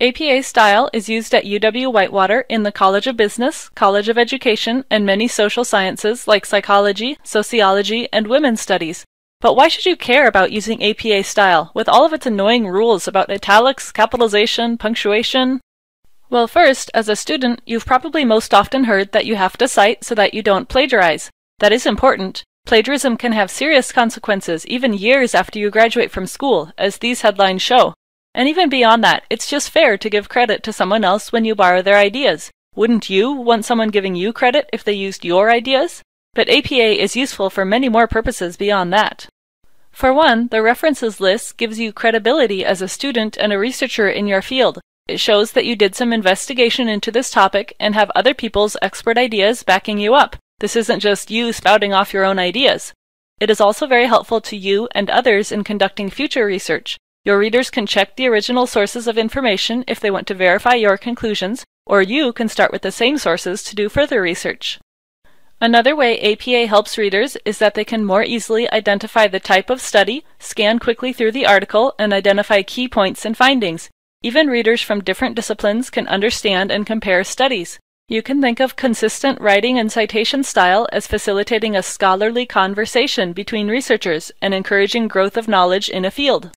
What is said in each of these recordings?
APA style is used at UW-Whitewater in the College of Business, College of Education, and many social sciences like psychology, sociology, and women's studies. But why should you care about using APA style, with all of its annoying rules about italics, capitalization, punctuation? Well, first, as a student, you've probably most often heard that you have to cite so that you don't plagiarize. That is important. Plagiarism can have serious consequences even years after you graduate from school, as these headlines show. And even beyond that, it's just fair to give credit to someone else when you borrow their ideas. Wouldn't you want someone giving you credit if they used your ideas? But APA is useful for many more purposes beyond that. For one, the references list gives you credibility as a student and a researcher in your field. It shows that you did some investigation into this topic and have other people's expert ideas backing you up. This isn't just you spouting off your own ideas. It is also very helpful to you and others in conducting future research. Your readers can check the original sources of information if they want to verify your conclusions, or you can start with the same sources to do further research. Another way APA helps readers is that they can more easily identify the type of study, scan quickly through the article, and identify key points and findings. Even readers from different disciplines can understand and compare studies. You can think of consistent writing and citation style as facilitating a scholarly conversation between researchers and encouraging growth of knowledge in a field.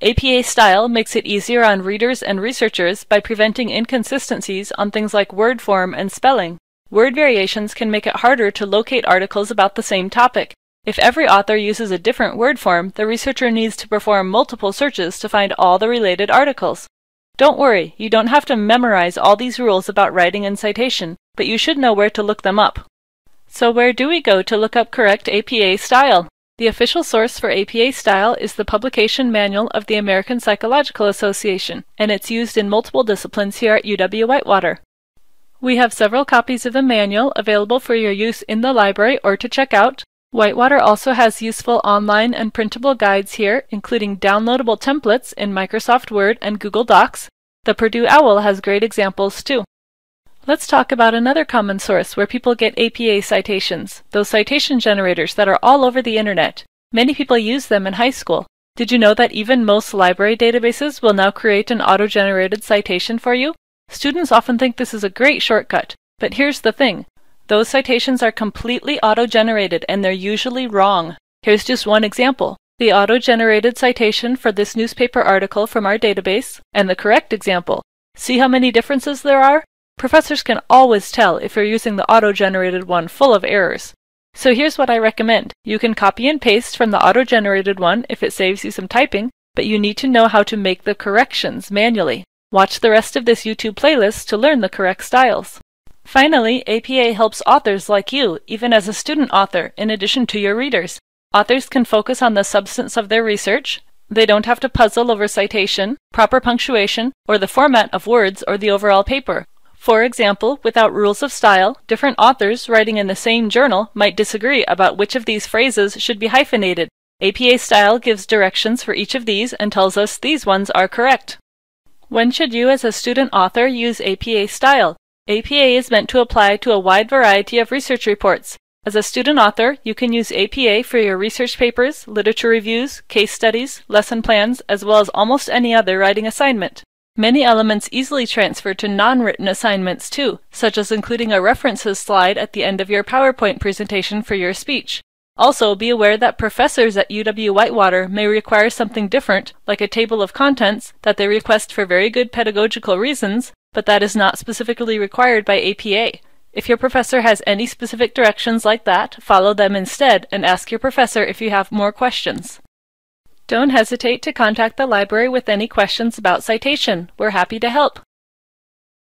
APA style makes it easier on readers and researchers by preventing inconsistencies on things like word form and spelling. Word variations can make it harder to locate articles about the same topic. If every author uses a different word form, the researcher needs to perform multiple searches to find all the related articles. Don't worry, you don't have to memorize all these rules about writing and citation, but you should know where to look them up. So where do we go to look up correct APA style? The official source for APA style is the Publication Manual of the American Psychological Association, and it's used in multiple disciplines here at UW-Whitewater. We have several copies of the manual available for your use in the library or to check out. Whitewater also has useful online and printable guides here, including downloadable templates in Microsoft Word and Google Docs. The Purdue OWL has great examples too. Let's talk about another common source where people get APA citations, those citation generators that are all over the internet. Many people use them in high school. Did you know that even most library databases will now create an auto-generated citation for you? Students often think this is a great shortcut, but here's the thing. Those citations are completely auto-generated and they're usually wrong. Here's just one example. The auto-generated citation for this newspaper article from our database, and the correct example. See how many differences there are? Professors can always tell if you're using the auto-generated one full of errors. So here's what I recommend. You can copy and paste from the auto-generated one if it saves you some typing, but you need to know how to make the corrections manually. Watch the rest of this YouTube playlist to learn the correct styles. Finally, APA helps authors like you, even as a student author, in addition to your readers. Authors can focus on the substance of their research. They don't have to puzzle over citation, proper punctuation, or the format of words or the overall paper. For example, without rules of style, different authors writing in the same journal might disagree about which of these phrases should be hyphenated. APA style gives directions for each of these and tells us these ones are correct. When should you as a student author use APA style? APA is meant to apply to a wide variety of research reports. As a student author, you can use APA for your research papers, literature reviews, case studies, lesson plans, as well as almost any other writing assignment. Many elements easily transfer to non-written assignments too, such as including a references slide at the end of your PowerPoint presentation for your speech. Also, be aware that professors at UW-Whitewater may require something different, like a table of contents, that they request for very good pedagogical reasons, but that is not specifically required by APA. If your professor has any specific directions like that, follow them instead and ask your professor if you have more questions. Don't hesitate to contact the library with any questions about citation. We're happy to help.